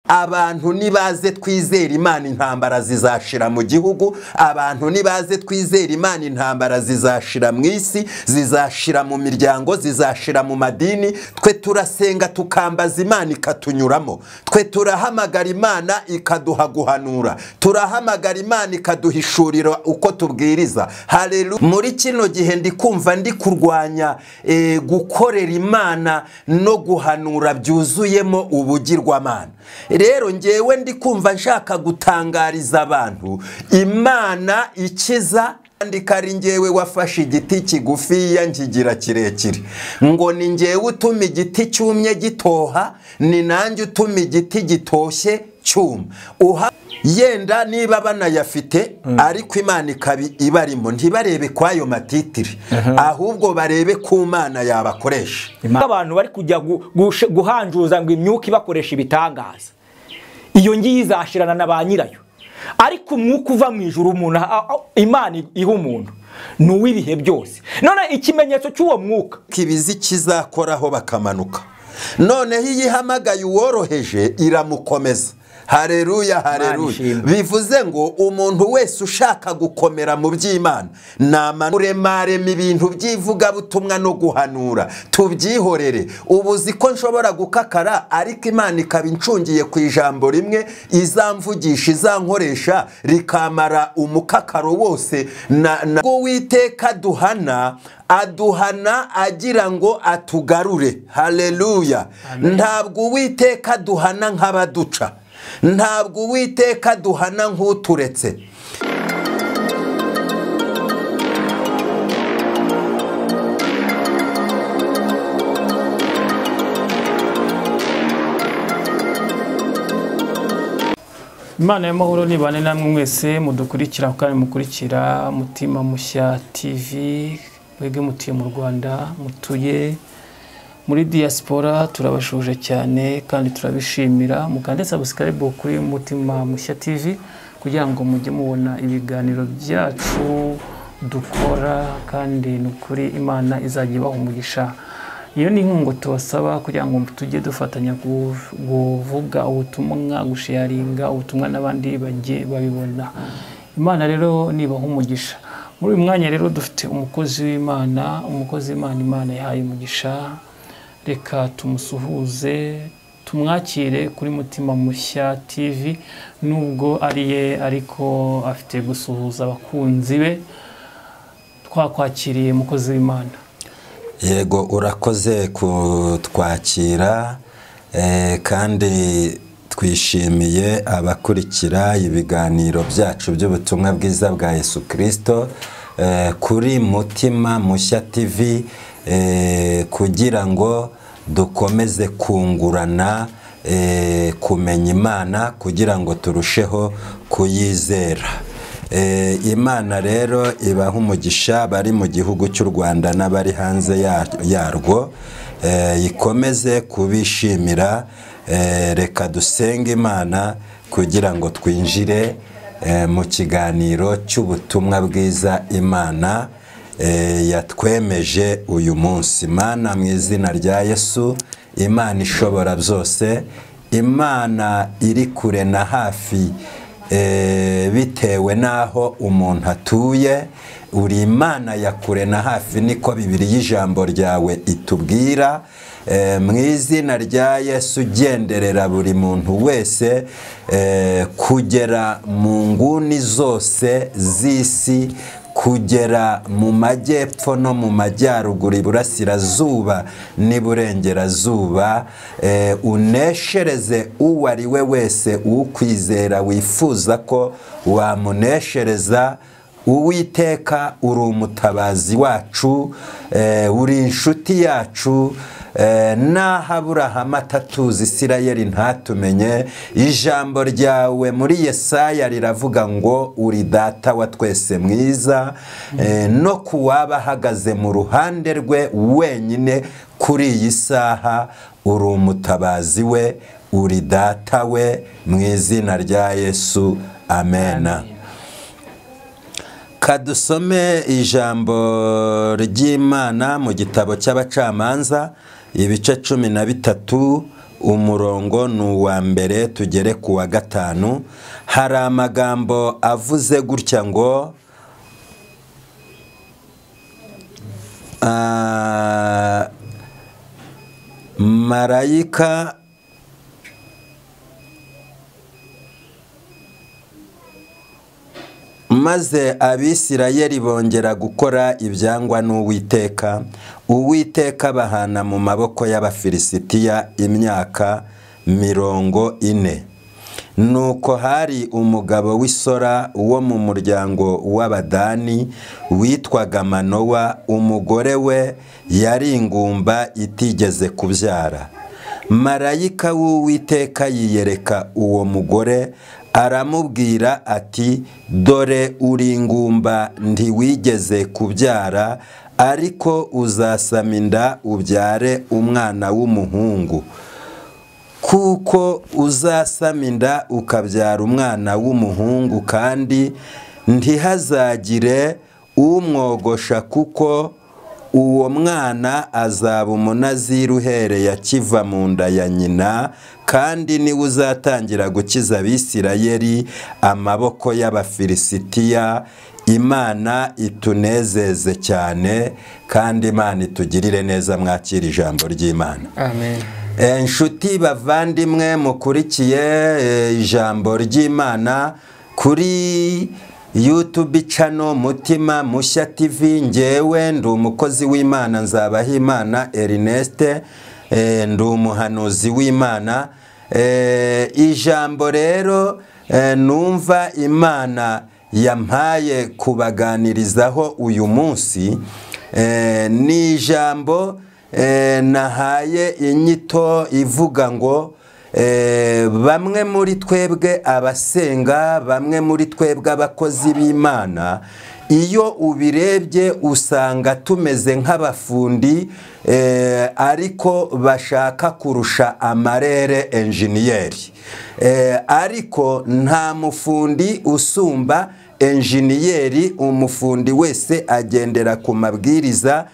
abantu nibaze twizera Imana intambara zizashira mu gihugu, abantu nibaze twizera Imana intambara zizashira mu isi, zizashira mu miryango, zizashira mu madini. Twe turasenga tukambaza Imana ikatunyuramo, twe turahamagara Imana ikaduha guhanura, turahamagara Imana ikaduhishurira uko tubwiriza. Haleluya. Muri kino gihe ndi kumva ndi kurwanya gukorera Imana no guhanura byuzuyemo ubugirwamana. Rero ngewe ndi kumva nshaka gutangariza abantu Imana ikiza. Ndikari ngewe wafashe igiti kigufiya nkigira kirekire, ngo ni ngewe utuma igiti cyumye gitoha, ni nanjye utuma igiti gitoshye cyuma. Yenda niba banayafite ariko Imana ibarimo ntibarebe kwayo matitiri, ahubwo barebe ku Mana yabakoresha. Abantu bari kujya guhanjuza ngo imyuka ibakoresha ibitangaza, iyo ngiyi izashirana na ba nyirayo. Ariko umwuka uva mu ijuru umuntu Imana iha umuntu ni uw'ibihe byose. None ikimenyetso cy'uwo mwuka kibizi kizakoraho bakamanuka, noneho iyihamagaye uworoheje iramukomeza. Haleluya, haleluya. Bivuze ngo umuntu wese ushaka gukomera mu by'Imana namanuremare ibintu byivuga butumwa no guhanura tubyihorere. Ubuzi ko nshobora gukakara ariko Imana ikabincungiye ku ijambo rimwe izamvugisha izankoresha rikamara umukakaro wose. Ngo Uwiteka aduhana agira ngo atugarure. Haleluya. Ntabwo Uwiteka aduhana nk'abaduca, ntabwo Uwiteka duhana nk'uturetse. Imana y'amahoro nibane namwe mwese mudukurikira kandi mukurikira Mutima Mushya TV. Mwebwe mutuye mu Rwanda, mutuye muri diaspora, turabashuje cyane kandi turabishimira. Mukande subscribe kuri Mutima Mushya TV kugira ngo mujye mubona ibiganiro byacu dukora, kandi nukuri Imana izajya ibaha umugisha. Iyo ni inkunga tubasaba kugira ngo tujye dufatanya kuvuga ubutumwa, gusharinga ubutumwa n'abandi bajye babibona. Imana rero nibaha umugisha. Muri uyu mwanya rero dufite umukozi w'Imana, Imana yahaye umugisha. Reka tumusuhuze, tumwakire kuri Mutima Mushya TV. Nubwo ariye ariko afite gusuhuza abakunzi be. Twakwakiriye umukozi w'Imana. Yego, urakoze kutwakira, kandi twishimiye abakurikira ibiganiro byacu by'ubutumwa bwiza bwa Yesu Kristo kuri Mutima Mushya TV, kugira ngo dukomeze kungurana kumenya Imana, kugira ngo turusheho kuyizera. Imana rero ibaha umugisha bari mu gihugu cy'u Rwanda n'abari hanze yarwo, ikomeze kubishimira. Reka dusenge Imana kugira ngo twinjire mu kiganiro cy'ubutumwa bwiza Imana yatwemeje uyu munsi. Imana mu izina rya Yesu, Imana ishobora byose, Imana iri kure na hafi bitewe naho umuntu atuye, uri Imana ya kure na hafi, niko Bibiliya y'ijambo ryawe itubwira. Mu izina rya Yesu genderera buri muntu wese kugera mu nguni zose z'isi, kugera mu majyepfo no mu majyaruguru, iburasirazuba n'iburengerazuba. Uneshereze uwo ari we wese ukwizera wifuza ko wamuneshereza. Uwiteka uri umutabazi wacu, uri inshuti yacu. Naho Aburahamu atatuzi, Isirayeli ntatumenye, ijambo ryawe muri Yesaya riravuga ngo uri data wa twese mwiza, no kuwaba ahagaze mu ruhande rwe wenyine kuri iyi saha uri umutabazi we, uri data we, mu izina rya Yesu, amena. Kadusome ijambo ry'Imana mu gitabo cy'Abacamanza ibice 13 umurongo ni uwa mbere tugere ku wa gatanu. Hari amagambo avuze gutya ngo marayika maze Abisirayeli bongera gukora ibyangwa n'Uwiteka. Uwiteka bahana mu maboko y'Abafilisitiya imyaka 40. Nuko hari umugabo w'Isora wo mu muryango w'Abadani witwaga Manowa. Umugore we yari ingumba itigeze kubyara. Marayika w'Uwiteka yiyereka uwo mugore, aramubwira ati, dore uri ingumba ntiwigeze kubyara, ariko uzasama inda ubyare umwana w'umuhungu. Kuko uzasama inda ukabyara umwana w'umuhungu, kandi ntihazagire umwogosha, kuko uwo mwana azaba umunaziri uhereye akiva mu nda ya nyina, kandi niwe uzatangira gukiza Abisirayeli amaboko y'Abafilisitiya. Imana itunezeze cyane, kandi Imana itugirire neza. Mwakira ijambo ry'Imana. Amen. Inshuti bavandimwe mukurikiye ijambo ry'Imana kuri YouTube channel Mutima Mushya TV, ngewe ndi umukozi w'Imana Nzabahimana Ernest, ndi umuhanuzi w'Imana. Ijambo rero numva Imana yampaye kubaganirizaho uyu munsi, ni ijambo nahaye inyito ivuga ngo bamwe muri twebwe abasenga, bamwe muri twebwe abakozi b'Imana, iyo ubirebye usanga tumeze nk'abafundi ariko bashaka kurusha amarere enjiniyeri. Ariko nta mufundi usumba enjiniyeri. Umufundi wese agendera ku mabwiriza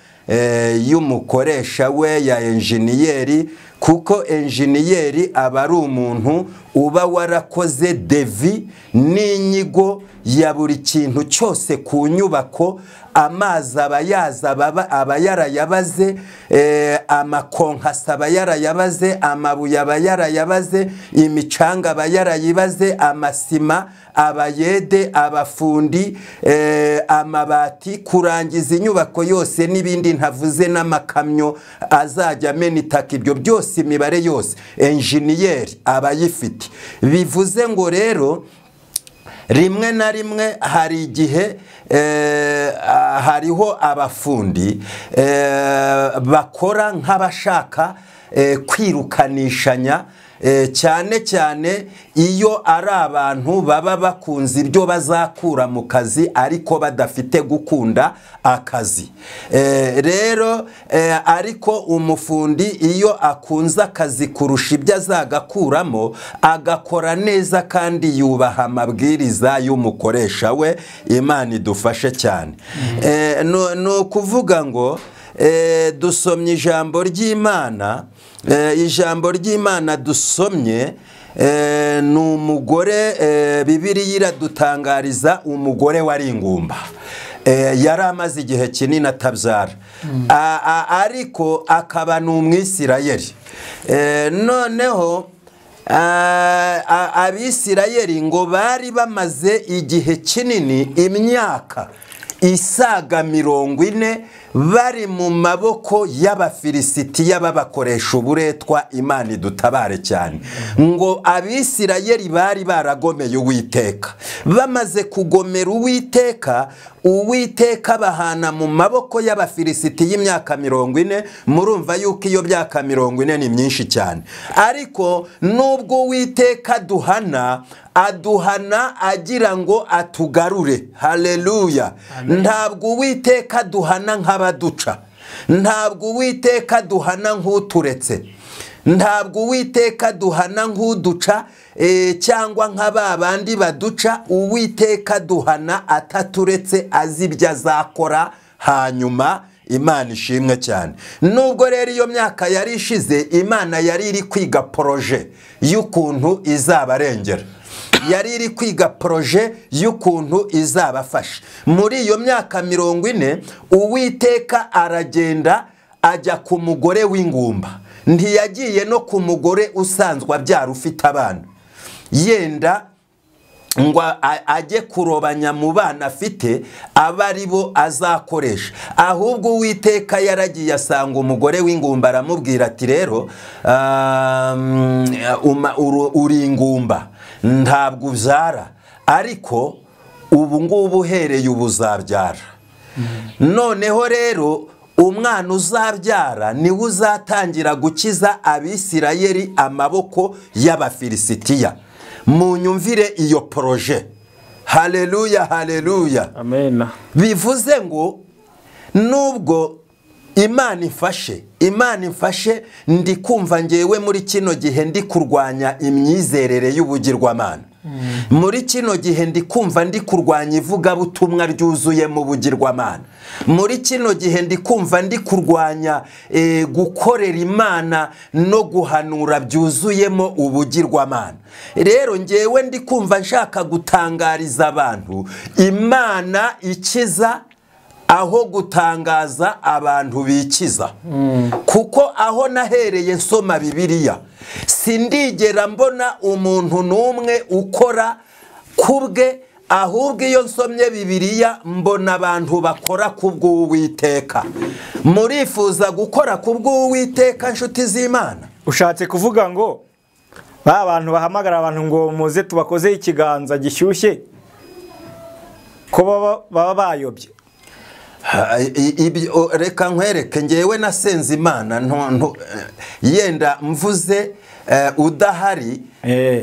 y'umukoresha we ya enjiniyeri, kuko enjiniyeri aba ari umuntu uba warakoze devi n'inyigo ya buri kintu cyose ku nyubako. Amazi aba yaza, aba yarayabaze, amakonkasi aba yarayabaze, amabuye aba yarayabaze, imicanga aba yarayibaze, amasima, abayede, abafundi, amabati, kurangiza inyubako yose n'ibindi ntavuze, n'amakamyo azajya amena itaka. Ibyo byose, imibare yose enjiniyeri aba yifite. Bivuze ngo rero rimwe na rimwe hari igihe hariho abafundi bakora nk'abashaka kwirukanishanya, cyane cyane iyo ari abantu baba bakunze ibyo bazakura mu kazi ariko badafite gukunda akazi. Rero ariko umufundi iyo akunze akazi kurusha ibyo azagakuramo, agakora neza kandi yubaha amabwiriza y'umukoresha we. Imana idufashe cyane. ni ukuvuga ngo dusomye ijambo ry'Imana. Ijambo ry'Imana dusomye ni umugore, Bibiliya iradutangariza umugore wari ingumba. Yari amaze igihe kinini atabyara, ariko akaba ni Umwisirayeli. Noneho Abisirayeli ngo bari bamaze igihe kinini, imyaka isaga 40, bari mu maboko y'Abafilisitiya babakoresha uburetwa. Imana idutabare cyane. Ngo Abisirayeli bari baragomeye Uwiteka. Bamaze kugomera Uwiteka, Uwiteka bahana mu maboko y'Abafilisitiya imyaka 40. Murumva yuko iyo myaka 40 ni myinshi cyane. Ariko nubwo Uwiteka aduhana agira ngo atugarure. Haleluya. Ntabwo Uwiteka duhana nk'abaduca, ntabwo Uwiteka duhana nk'uturetse, ntabwo Uwiteka duhana nk'uduca cyangwa nk'ababandi baduca. Uwiteka duhana ataturetse, azi ibyo azakora hanyuma Imana ishimwe cyane. Nubwo rero iyo myaka yari ishize, Imana yari iri kwiga proje y'ukuntu izabarengera, yari iri kwiga proje y'ukuntu izabafasha. Muri iyo myaka 40 Uwiteka aragenda ajya ku mugore w'ingumba, ntiyagiye no ku mugore usanzwe abyara ufite abana yenda ngo ajye kurobanya mu bana afite aba ari bo azakoresha. Ahubwo Uwiteka yaragiye asanga umugore w'ingumba aramubwira ati rero uri ingumba ntabwo ubyara, ariko ubu ngubu uhereye ubu uzabyara. Noneho rero umwana uzabyara niwe uzatangira gukiza Abisirayeli amaboko y'Abafilisitiya. Munyumvire iyo proje. Haleluya, haleluya, amen. Bivuze ngo nubwo Imana ifashe ndi kumva ngewe muri kino gihe ndi kurwanya imyizerere y'ubugirwamana. Muri kino gihe ndi kumva ndi kurwanya ivugabutumwa ryuzuye mu bugirwamana. Muri kino gihe ndi kumva ndi kurwanya gukorera Imana no guhanura byuzuyemo ubugirwamana. Rero ngewe ndi kumva nshaka gutangariza abantu Imana ikiza aho gutangaza abantu bikiza. Kuko aho nahereye nsoma Bibiliya sindigera mbona umuntu n'umwe ukora kubwe, ahubwo iyo nsomye Bibiliya mbona abantu bakora kubw'Uwiteka. Murifuza gukora kubw'Uwiteka nshuti z'Imana? Ushatse kuvuga ngo ba bantu bahamagara abantu ngo muze tubakoze ikiganza gishyushye ko baba bayobye? Reka nkwereke, ngewe nasenze Imana yenda mvuze udahari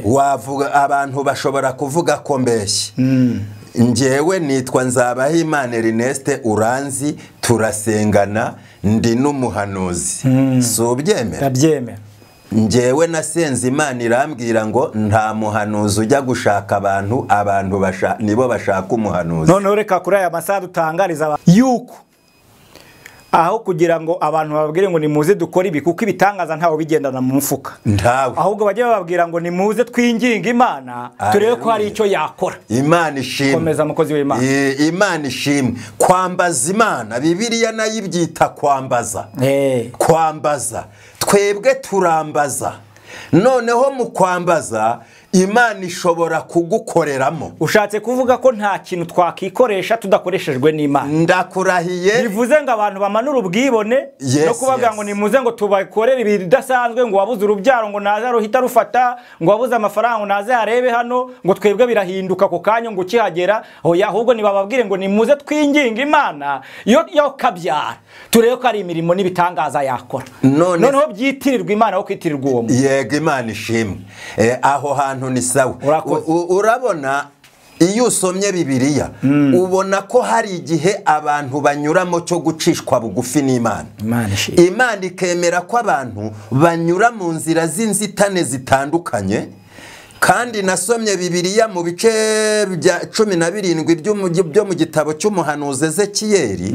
wavuga abantu bashobora kuvuga ko mbeshye. Ngewe nitwa Nzabahimana Ernest, uranzi, turasengana, ndi n'umuhanuzi. So byemera? Ndabyemera. Ngewe nasenze Imana irambwira ngo nta muhanuzi ujya gushaka abantu nibo bashaka umuhanuzi. None reka kuri aya masaha dutangariza yuko aho kugira ngo abantu bababwire ngo nimuze dukora ibi, kuko ibitangaza ntawo bigendana mu mufuka, ntawe, ahubwo bajye bababwira ngo nimuze twinginga Imana turebe ko hari icyo yakora. Imana ishimwe. Komeza mukozi w'Imana. Imana ishimwe. Kwambaza Imana, Bibiliya nayo ibyita kwambaza. Kwambaza, twebwe turambaza. Noneho mu kwambaza Imana ishobora kugukoreramo. Ushatse kuvuga ko nta kintu twakikoresha tudakoreshejwe n'Imana? Ndakurahiye. Bivuze ngo abantu bamanura ubwibone no kubaga ngo nimuze ngo tubakorere ibidasanzwe, ngo wabuze urubyaro ngo naze ruhita rufata, ngo wabuze amafaranga ngo naze arebe hano, ngo twebwe birahinduka ko kanyo ngo ukihagera. Oya, ahubwo nibababwire ngo nimuze twinginga Imana yo kabyara turebe ko ari imirimo n'ibitangaza yakora. Noneho byitirirwa Imana aho kwitirirwa uwo muntu. Yego, Imana ishimwe. Aho hantu ni sawa. Urabona iyo usomye Bibiliya ubona ko hari igihe abantu banyuramo cyo gucishwa bugufi n'Imana. Imana ikemera ko abantu banyura mu nzira z'inzitane zitandukanye. Kandi nasomye Bibiliya mu bice bya 17 byo mu gitabo cy'umuhanuzi Ezekiyeli,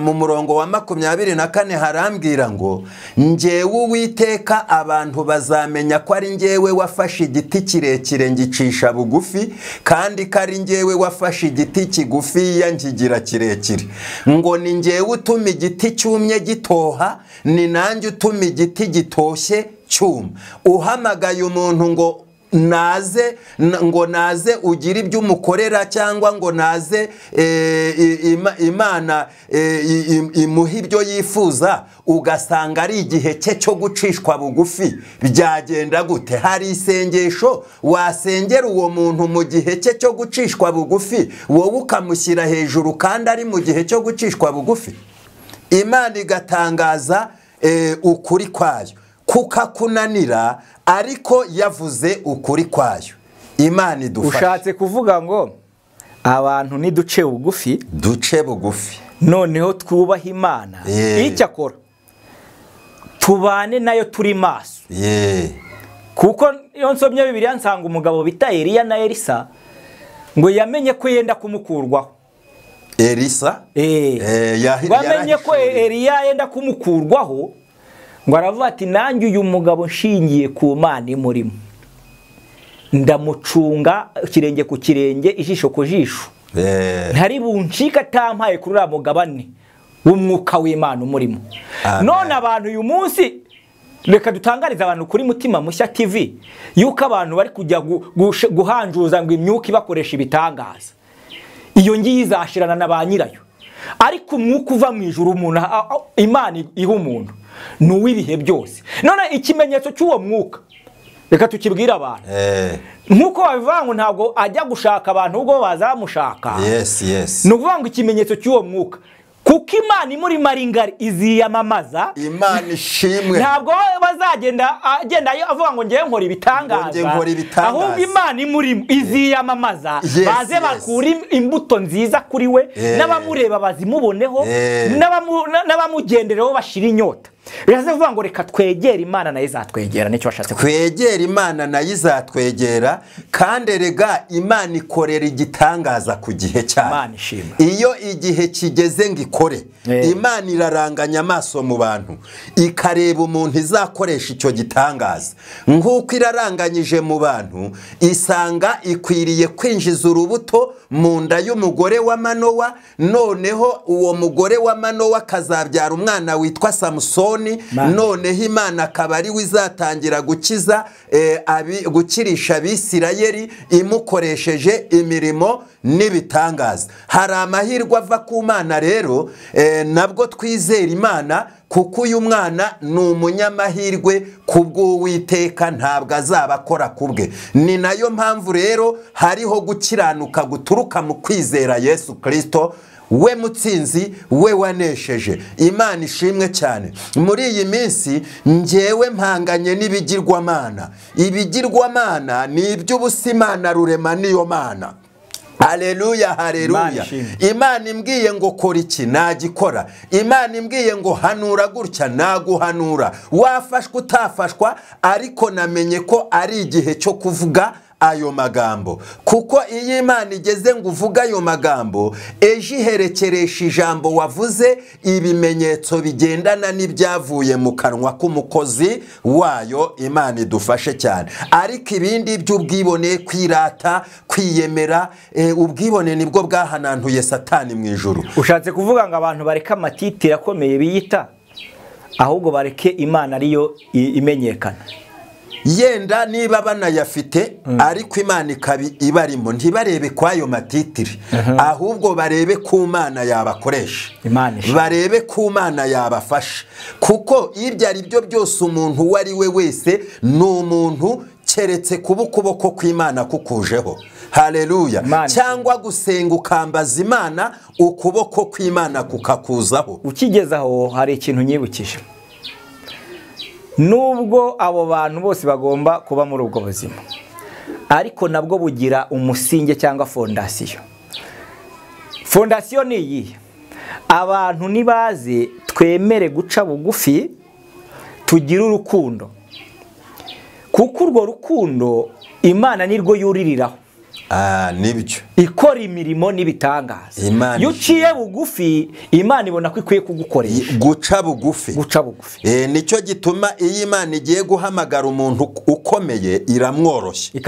mu murongo wa 24 harambwira ngo ngewe Uwiteka abantu bazamenya ko ari ngewe wafashe igiti kirekire ngicisha bugufi, kandi ko ari ngewe wafashe igiti kigufi yangigira kirekire. Ngo ni ngewe utuma igiti cyumye gitoha, ni nanjye utuma igiti gitoshye cyuma. Uhamagaye umuntu ngo naze ugira ibyo umukorera, cyangwa ngo naze Imana imuha ibyo yifuza, ugasanga ari igihe cye cyo gucishwa bugufi, byagenda gute? Hari isengesho wasengera uwo muntu mu gihe cye cyo gucishwa bugufi, wowe ukamushyira hejuru kandi ari mu gihe cyo gucishwa bugufi? Imana igatangaza ukuri kwayo kukakunanira, ariko yavuze ukuri kwayo. Imana idufashe. Ushatse kuvuga ngo abantu ni duce bugufi, noneho twubaha Imana, icyakora tubane nayo turi maso. Kuko iyo nsomye Bibiliya nsanga umugabo bita Eliya na Elisa ngo yamenye ko yenda kumukurwaho. Elisa bamenye ko Eliya yenda kumukurwaho ngo aravuga ati nanjye uyu mugabo nshingiye ku Mana imurimo ndamucunga kirenge ku kirenge ijisho ku jisho ntari buncika atampaye kuri uriya mugabane w'umwuka w'Imana umurimo. None abantu uyu munsi reka dutangariza abantu kuri Mutima Mushya TV yuko abantu bari kujya guhanjuza ngo imyuka ibakoresha ibitangaza, iyo ngiyi izashirana na ba nyirayo, ariko umwuka uva mu ijuru umuntu Imana iha umuntu ni uw'ibihe byose. None ikimenyetso cy'uwo mwuka reka tukibwira abantu nkuko babivuga ngo ntabwo ajya gushaka abantu ubwo bazamushaka. Ni ukuvuga ngo ikimenyetso cy'uwo mwuka kuko Imana imuri maringari iziyamamaza, Imana ishimwe, ntabwo bazagenda avuga ngo ngiye nkora ibitangaza, ahubwo Imana imurimo iziyamamaza, baze bakura imbuto nziza kuri we, n'abamureba bazimuboneho, n'abamugendereho bashira inyota. Biraze kuvuga ngo reka twegere Imana nayo izatwegera, nicyo washatse twegera Imana nayo izatwegera. Kandi rega Imana ikorera igitangaza ku gihe cyane. Iyo igihe kigeze ngo ikore, Imana iraranganya amaso mu bantu ikareba umuntu izakoresha icyo gitangaza. Nk'uko iraranganyije mu bantu isanga ikwiriye kwinjiza urubuto mu nda y'umugore wa Manowa, noneho uwo mugore wa Manowa akazabyara umwana witwa Samusoni. Noneho Imana akaba ari we izatangira gukirisha Abisirayeli imukoresheje imirimo n'ibitangaza. Hari amahirwe ava ku Mana rero, nabwo twizera Imana kuko uyu mwana ni umunyamahirwe kubw'Uwiteka, ntabwo azaba akora kubwe. Ni nayo mpamvu rero hariho gukiranuka guturuka mu kwizera Yesu Kristo, we mutsinzi, we wanesheje. Imana ishimwe cyane. Muri iyi minsi njyewe mpanganye n'ibigirwamana. Ibigirwamana ni iby'ubusa, Imana rurema niyo Mana. Haleluya, haleluya. Imana imbwiye ngo kora iki nagikora, Imana imbwiye ngo hanura gutya naguhanura. Wafashwa utafashwa, ariko namenye ko ari igihe cyo kuvuga ayo magambo, kuko iyo Imana igeze ngo uvuga ayo magambo, ejo iherekeresha ijambo wavuze ibimenyetso bigendana n'ibyavuye mu kanwa k'umukozi wayo. Imana idufashe cyane. Ariko ibindi by'ubwibone, kwirata, kwiyemera, ubwibone nibwo bwahanantuye Satani mu ijuru. Ushatse kuvuga ngo abantu bareka amatitire akomeye biyita, ahubwo bareke Imana ariyo imenyekana. Yenda niba banayafite ariko Imana ikabi ibarimo, ntibarebe kwayo matitiri, ahubwo barebe ku Mana yabakoresha, barebe ku Mana yabafasha. Kuko ibyo ari byo byose umuntu uwo ari we wese ni umuntu keretse kuba ukuboko kw'Imana kukujeho. Haleluya. Cyangwa gusenga ukambaza Imana, ukuboko kw'Imana kukakuzaho. Ukigezaho hari ikintu nyibukije. Nubwo abo bantu bose bagomba kuba muri ubwo buzima, ariko nabwo bugira umusinge cyangwa fondasiyo. Fondasiyo ni iyi: abantu nibaze twemere guca bugufi, tugire urukundo, kuko urwo rukundo Imana nirwo yuririraho. Nibyo ikora imirimo n'ibitangaza. Iyo uciye bugufi, Imana ibona ko ikwiye kugukoresha. Guca bugufi, nicyo gituma iyo Imana igiye guhamagara umuntu ukomeye iramworoshya,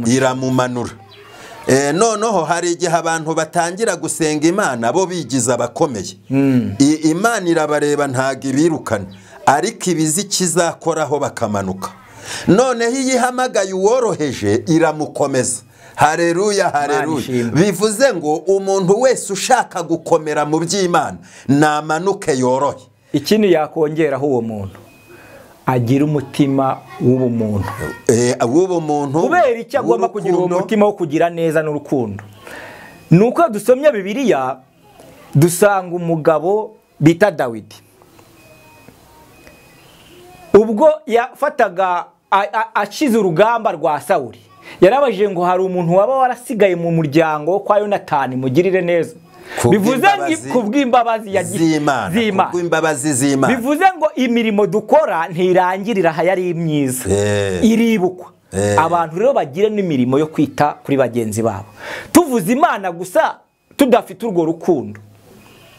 iramumanura. Noneho hari igihe abantu batangira gusenga Imana bo bigiza abakomeye. Imana irabareba ntago ibirukana, ariko ibizi kizakoraho bakamanuka. Noneho iyo ihamagaye uworoheje iramukomeza. Haleluya, haleluya. Bivuze ngo umuntu wese ushaka gukomera mu by'Imana namanuke yorohe. Ikindi yakongeraho uwo muntu agira umutima w'ubumuntu. W'ubumuntu. Kubera icyo agomba kugira uwo mutima wo kugira neza n'urukundo, nuko dusomye Bibiliya dusanga umugabo bita Dawidi, ubwo yafataga akiza urugamba rwa Sawuli, yarabajije ngo hari umuntu waba warasigaye mu muryango kwa Yonatani mugirire neza. Bivuze kubw'imbabazi z'Imana. Bivuze ngo imirimo dukora ntirangirira hayari imyiza, iribukwa. Abantu rero bagire n'imirimo yo kwita kuri bagenzi babo. Tuvuze Imana gusa tudafite urwo rukundo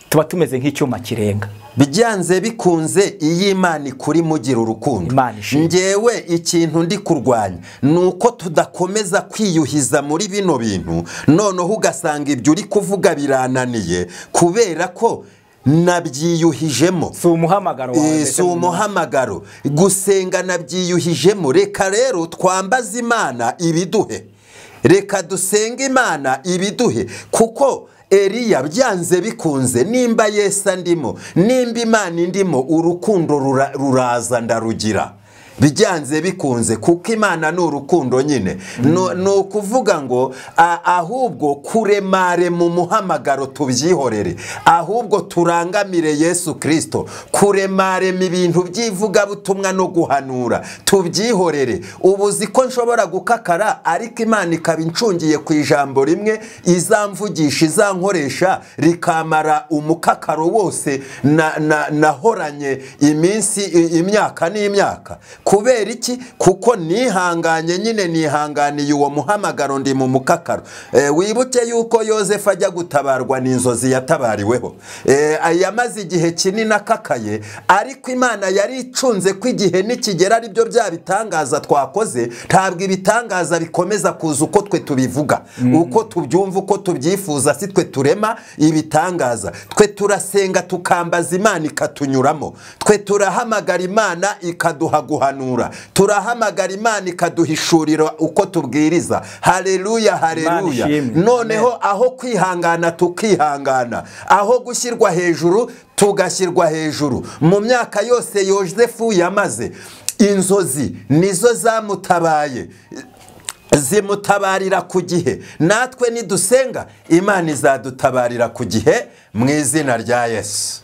tuba tumeze nk'icyuma kirenga. Byanze bikunze iyi Imana ikuri mugira urukundo. Ngewe ikintu ndi kurwanya nuko tudakomeza kwiyuhiza muri bino bintu, noneho ugasanga ibyo uri kuvuga birananiye kubera ko nabyiyuhijemo. Si umuhamagaro wawe. Si umuhamagaro. Gusenga nabyiyuhijemo. Reka rero twambaze Imana ibiduhe. Reka dusenge Imana ibiduhe, kuko Eliya byanze bikunze nimba Yesu ndimo, nimba Imana ndimo, urukundo ruraza ndarugira. Byanze bikunze kuko Imana ni urukundo nyine. No kuvuga ngo ahubwo kuremare mu muhamagaro tubyihorere, ahubwo turangamire Yesu Kristo. Kuremare mu bintu by'ivuga butumwa no guhanura tubyihorere. Ubuzi ko nshobora gukakara ariko Imana ikaba incungiye ku ijambo rimwe, izamvugisha izankoresha rikamara umukakaro wose nahoranye iminsi imyaka n'imyaka. Kubera iki? Kuko nihanganye nyine, nihanganiye uwo muhamagaro, ndi mu mukakaro. Wibuke yuko Yozefu ajya gutabarwa n'inzozi yatabariweho. Yamaze igihe kinini akakaye, ariko Imana yari icunze ko igihe nikigera ari byo bya bitangaza twakoze. Ntabwo ibitangaza bikomeza kuza uko twe tubivuga, uko tubyumva, uko tubyifuza. Si twe turema ibitangaza. Twe turasenga tukambaza Imana ikatunyuramo. Twe turahamagara Imana ikaduha guhanura. Turahamagara Imana ikaduhishurira uko tubwiriza. Haleluya, haleluya. Noneho aho kwihangana tukihangana, aho gushyirwa hejuru tugashyirwa hejuru. Mu myaka yose Yozefu yamaze, inzozi nizo zamutabaye, zimutabarira ku gihe. Natwe nidusenga Imana izadutabarira ku gihe mu izina rya Yesu.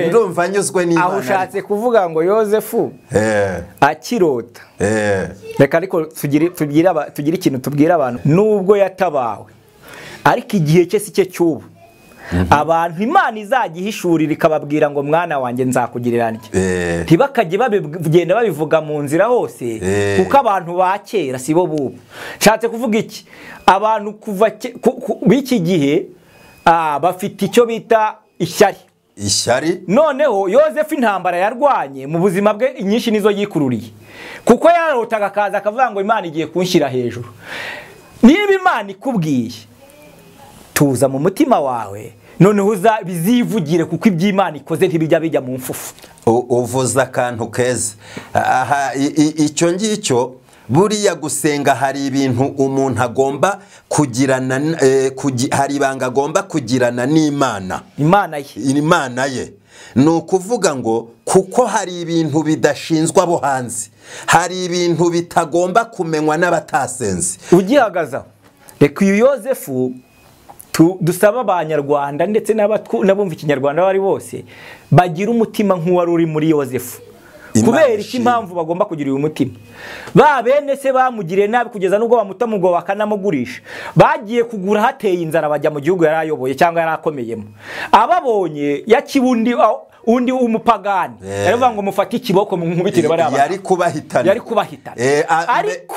Ndumva nyuzwe n'Imana. Aho ushatse kuvuga ngo Yozefu akirota. Reka ariko tugire ikintu tubwira abantu. Nubwo yatabawe, ariko igihe cye si cye cy'ubu. Abantu Imana izagihishurira ikababwira ngo mwana wanjye nzakugirira nde. Ntibakajye bagenda babivuga mu nzira hose, kuko abantu ba kera sibo bubu. Nshatse kuvuga iki? Abantu kuva b'iki gihe bafite icyo bita ishyari. Noneho Yozefu intambara yarwanye mu buzima bwe inyinshi nizo yikururiye, kuko yarotaga akaza akavuga ngo Imana igiye kunshyira hejuru. Niba Imana ikubwiye, tuza mu mutima wawe, noneho bizivugire, kuko iby'Imana ikoze ntibijya bijya mu mfufu. Uvuza akantu keza. Icyo ngicyo, buriya gusenga hari ibintu umuntu agomba kugirana, hari ibanga agomba kugirana n'Imana. Imana ye. Ni ukuvuga ngo kuko hari ibintu bidashinzwa abo hanze, hari ibintu bitagomba kumenywa n'abatasenze. Ugihagazaho, reka uyu Yozefu dusaba abanyarwanda ndetse n'abumva ikinyarwanda bari bose bagira umutima nk'uwari uri muri Yozefu. Kubera iki impamvu bagomba kugira uyu mutima? Ba bene se bamugiriye nabi kugeza nubwo bamutamugo bakanamugurisha. Bagiye kugura hateye inzara, bajya mu gihugu yarayoboye cyangwa yarakomeyemo. Ababonye yakibundi undi umupagani yaravuga ngo mufate ikiboko mu nkubitire bari abantu. Yari kubahitana.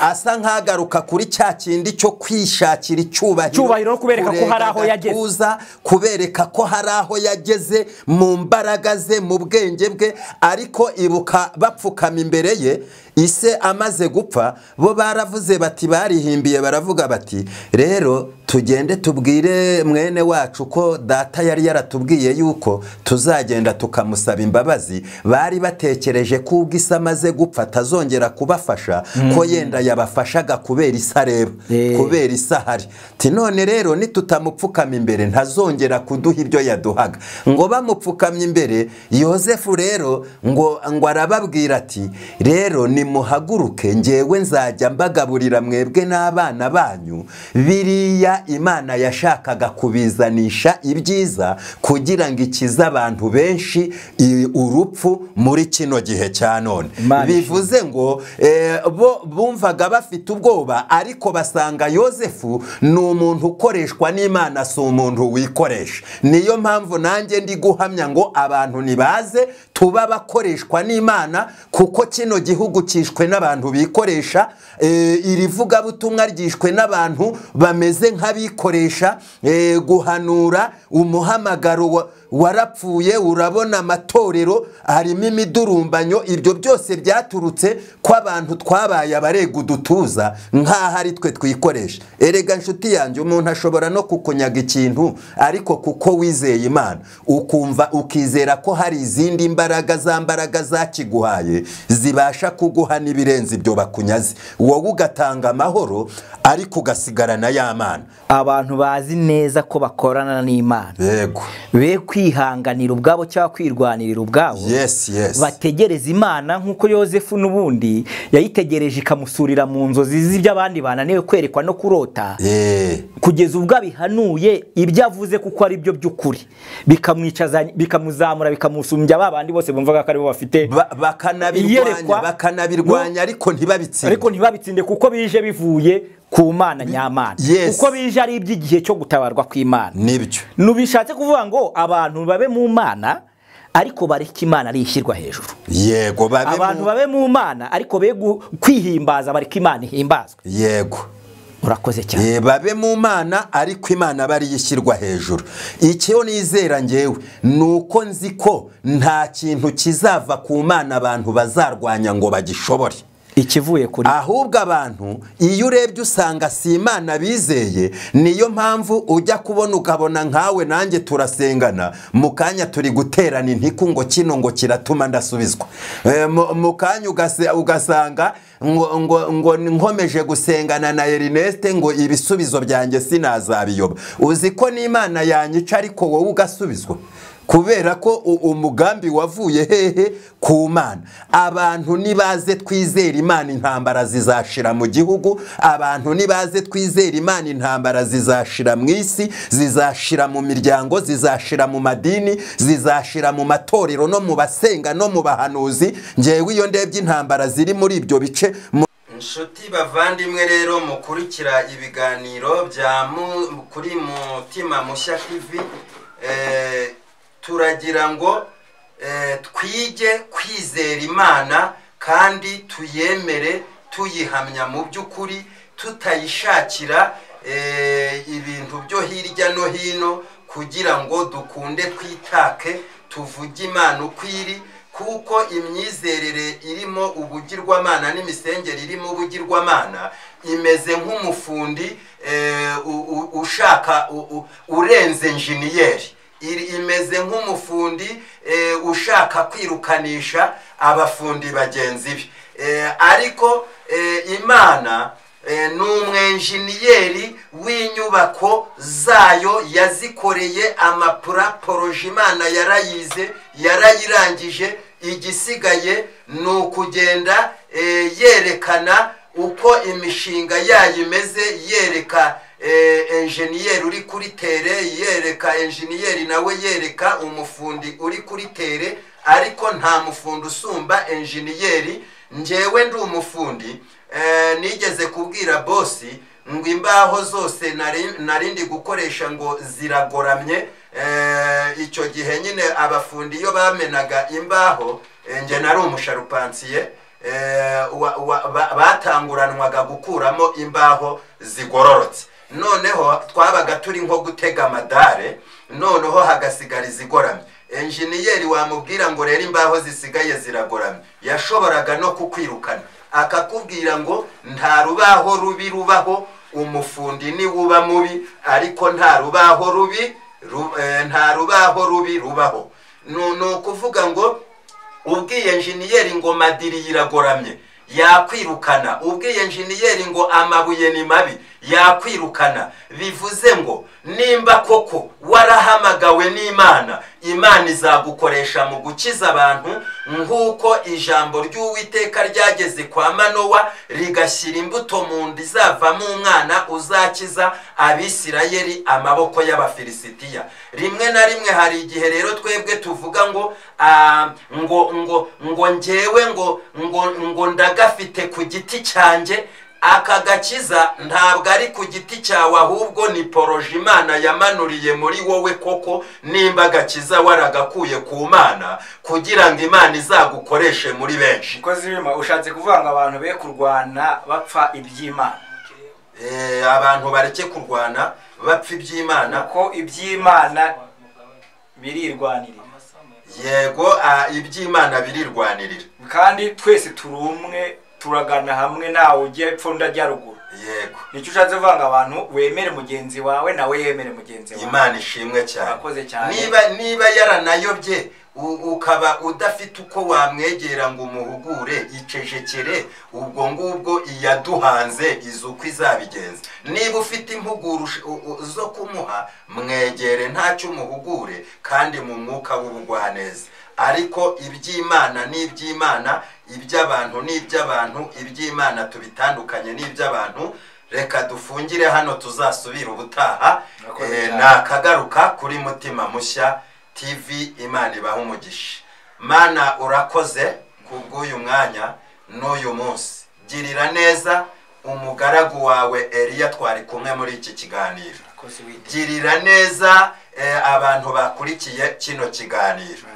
Asa nkagaruka kuri cya kindi cyo kwishakira icyubahiro no kubereka ko hari aho yageze, kubereka ko hari aho yageze mu mbaraga ze, mu bwenge bwe. Ariko ibuka bapfukama imbere ye, ise amaze gupfa, bo baravuze bati, barihimbiye baravuga bati, rero tugende tubwire mwene wacu ko data yari yaratubwiye yuko tuzagenda tukamusaba imbabazi. Bari batekereje ko ubwo ise amaze gupfa atazongera kubafasha, ko yenda yabafashaga kubera isareba, kubera isahari. None rero nitutamupfukama imbere ntazongera kuduha ibyo yaduhaga. Ngo bamupfukamye imbere, Yozefu rero ngo arababwira ati, rero nimuhaguruke, ngewe nzajya mbagaburira mwebwe n'abana banyu biriya Imana yashakaga kubizanisha ibyiza, kugira ngo ikize abantu benshi urupfu muri kino gihe cya none. Bivuze ngo bo bumvaga bafite ubwoba, ariko basanga Yozefu ni umuntu ukoreshwa n'Imana, si umuntu wikoresha. Niyo mpamvu nanjye ndi guhamya ngo abantu nibaze tuba bakoreshwa n'Imana, kuko kino gihugu cishwe n'abantu bikoresha, iri vugabutumwa ryishwe n'abantu bameze nk'abikoresha, guhanura umuhamagaro warapfuye. Urabona amatorero harimo imidurumbanyo, ibyo byose byaturutse ko abantu twabaye abarega udutuza nk'aho ari twe twikoresha. Erega nshuti yanjye, umuntu ashobora no kukunyaga ikintu, ariko kuko wizeye Imana ukumva ukizera ko hari izindi mbaraga, za mbaraga zakiguhaye zibasha kuguha n'ibirenze ibyo bakunyaze, wowe ugatanga amahoro ariko ugasigarana ya Mana. Abantu bazi neza ko bakorana n'Imana, yego, be kwihanganira ubwabo cyangwa kwirwanirira ubwabo, yes, bategereza Imana nk'uko Yosefu n'ubundi yayitegereje ikamusurira mu nzozi z'iby'abandi bananiwe kwerekwa no kurota, kugeza ubwo bihanuye ibyo avuze kuko ari byo by'ukuri, bikamwicaza, bikamuzamura, bikamusumbya babandi bose bumvaga ko ari bo bafite, bakanabirwanya ariko ntibabitsinde kuko bije bivuye ku Mana nyamana, kuko bije ari iby'igihe cyo gutabarwa kw'Imana. Nibyo nubishatse kuvuga ngo abantu babe mu Mana ariko bareka Imana rishyirwa hejuru. Yego, abantu babe mu Mana ariko be kwihimbaza, bareka Imana ihimbazwe. Yego, urakoze cyane. Babe mu Mana ariko Imana bari yishyirwa hejuru. Icyo nizera ngewe nuko nzi ko nta kintu kizava ku Mana abantu bazarwanya ngo bagishobore, ikivuye kuri, ahubwo abantu iyo urebye usanga si Imana bizeye. Niyo mpamvu ujya kubona ukabona nkawe nanjye turasengana, mu kanya turi guterana intiku ngo kino ngo kiratuma ndasubizwa, mu kanya ugasanga ngo nkomeje gusengana na Ernest ngo ibisubizo byanjye sinazabiyoba. Uzi ko n'Imana yanyica ariko wowe ugasubizwa, kubera ko umugambi wavuye hehe? Ku Mana. Abantu nibaze twizera Imana, intambara zizashira mu gihugu. Abantu nibaze twizera Imana, intambara zizashira mu isi, zizashira mu miryango, zizashira mu madini, zizashira mu matorero no mu basenga no mu bahanuzi. Ngewe iyo ndebye intambara ziri muri ibyo bice. Inshuti bavandimwe rero mukurikira ibiganiro bya kuri Mutima Mushya TV, turagira ngo twige kwizera Imana kandi tuyemere, tuyihamya mu by'ukuri, tutayishakira ibintu byo hirya no hino, kugira ngo dukunde twitake, tuvuge Imana ukwiri, kuko imyizerere irimo ubugirwamana n'imisengere irimo ubugirwamana imeze nk'umufundi ushaka urenze enjiniyeri, imeze nk'umufundi ushaka kwirukanisha abafundi bagenzi be. Ariko Imana ni umwenjiniyeri w'inyubako zayo, yazikoreye amaporoje. Imana yarayize, yarayirangije, igisigaye ni ukugenda yerekana uko imishinga yayo imeze, yereka enjiniyeri uri kuri tere, yereka enjiniyeri nawe yereka umufundi uri kuri tere, ariko nta mufundi usumba enjiniyeri. Njewe ndi umufundi, nigeze kubwira bosi ngo imbaho zose narindi gukoresha ngo ziragoramye. Icyo gihe nyine abafundi iyo bamenaga imbaho, nje nari umusharupansiye, batanguranwaga gukuramo imbaho zigororotse. Noneho twabaga turi nko gutega amadare, noneho hagasigara izigoramye. Enjiniyeri wamubwira ngo rero imbaho zisigaye ziragoramye, yashoboraga no kukwirukana akakubwira ngo nta rubaho rubi rubaho, umufundi ni uba mubi, ariko nta rubaho rubi rubaho. Ni ukuvuga ngo ubwiye enjiniyeri ngo madiri iragoramye, yakwirukana. Ubwiye enjiniyeri ngo amabuye ni mabi, yakwirukana. Bivuze ngo nimba koko warahamagawe n'Imana, Imana izagukoresha mu gukiza abantu, nk'uko ijambo ry'Uwiteka ryageze kwa Manowa rigashyira imbuto mu nda izavamo umwana uzakiza Abisirayeli amaboko y'Abafilisitiya. Rimwe na rimwe hari igihe rero twebwe tuvuga ngo njyewe ngo ndagafite ku giti cyanjye, aka gakiza ntabwo ari ku giti cyawe ahubwo ni poroje Imana yamanuriye muri wowe koko nimba agakiza waragakuye ku Mana kugira ngo Imana izagukoreshe muri benshi. Kozi bima ushatse kuvuga ngo abantu be kurwana bapfa iby'Imana. Abantu bareke kurwana bapfa iby'Imana ko iby'Imana birirwanirira. Yego, iby'Imana birirwanirira kandi twese turumwe turagana hamwe nawe ugiye pfunda rya ruguru. Yego, nicyo ushatse kuvuga ngo abantu wemere mugenzi wawe nawe yemere mugenzi wawe. Imana ishimwe cyane. Akoze cyane. Niba yaranayobye ukaba udafite uko wamwegera ngo umuhugure icejekere, ubwo ngubwo iyaduhanze izuko izabigenza. Niba ufite impuguro zo kumuha, mwegere ntacyo umuhugure kandi mu mwuka w'ubugwaneza. Ariko iby'Imana ni iby'Imana, iby'abantu ni iby'abantu, iby'Imana tubitandukanye n'iby'abantu. Reka dufungire hano, tuzasubira ubutaha. Nakagaruka kuri Mutima Mushya TV. Imana ibahe umugisha. Mana urakoze kubw'uyu mwanya n'uyu munsi. Girira neza umugaragu wawe Eliya twari kumwe muri iki kiganiro. Girira neza abantu bakurikiye kino kiganiro.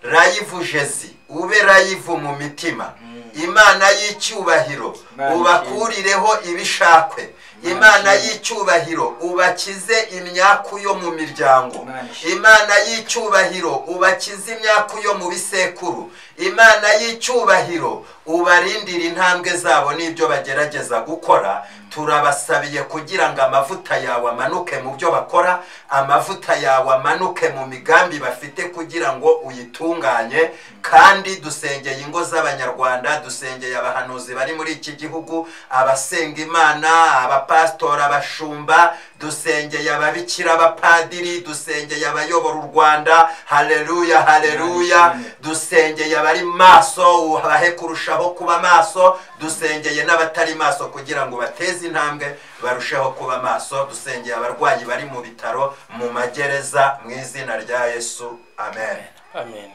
Live Jezi ube live mu mitima. Imana y'icyubahiro ubakurireho ibishakwe. Imana y'icyubahiro ubakize imyaku yo mu miryango. Imana y'icyubahiro ubakize imyaku yo mu bisekuru. Imana y'icyubahiro ubarindira intambwe zabo n'ibyo bagerageza gukora. Turabasabiye kugira ngo amavuta yawe amanuke mu byo bakora, amavuta yawe amanuke mu migambi bafite kugira ngo uyitunganye. Kandi dusengeye ingo z'Abanyarwanda, dusengeye abahanuzi bari muri iki gihugu, abasenga Imana, abapastora, abashumba, dusengeye ababikira, abapadiri, dusengeye abayobora u Rwanda. Haleluya, haleluya. Dusengeye abari maso ubahe kurushaho kuba maso, dusengeye n'abatari maso kugira ngo bateze intambwe barusheho kuba maso. Dusengeye abarwayi bari mu bitaro, mu magereza, mu izina rya Yesu. Amen. Amen.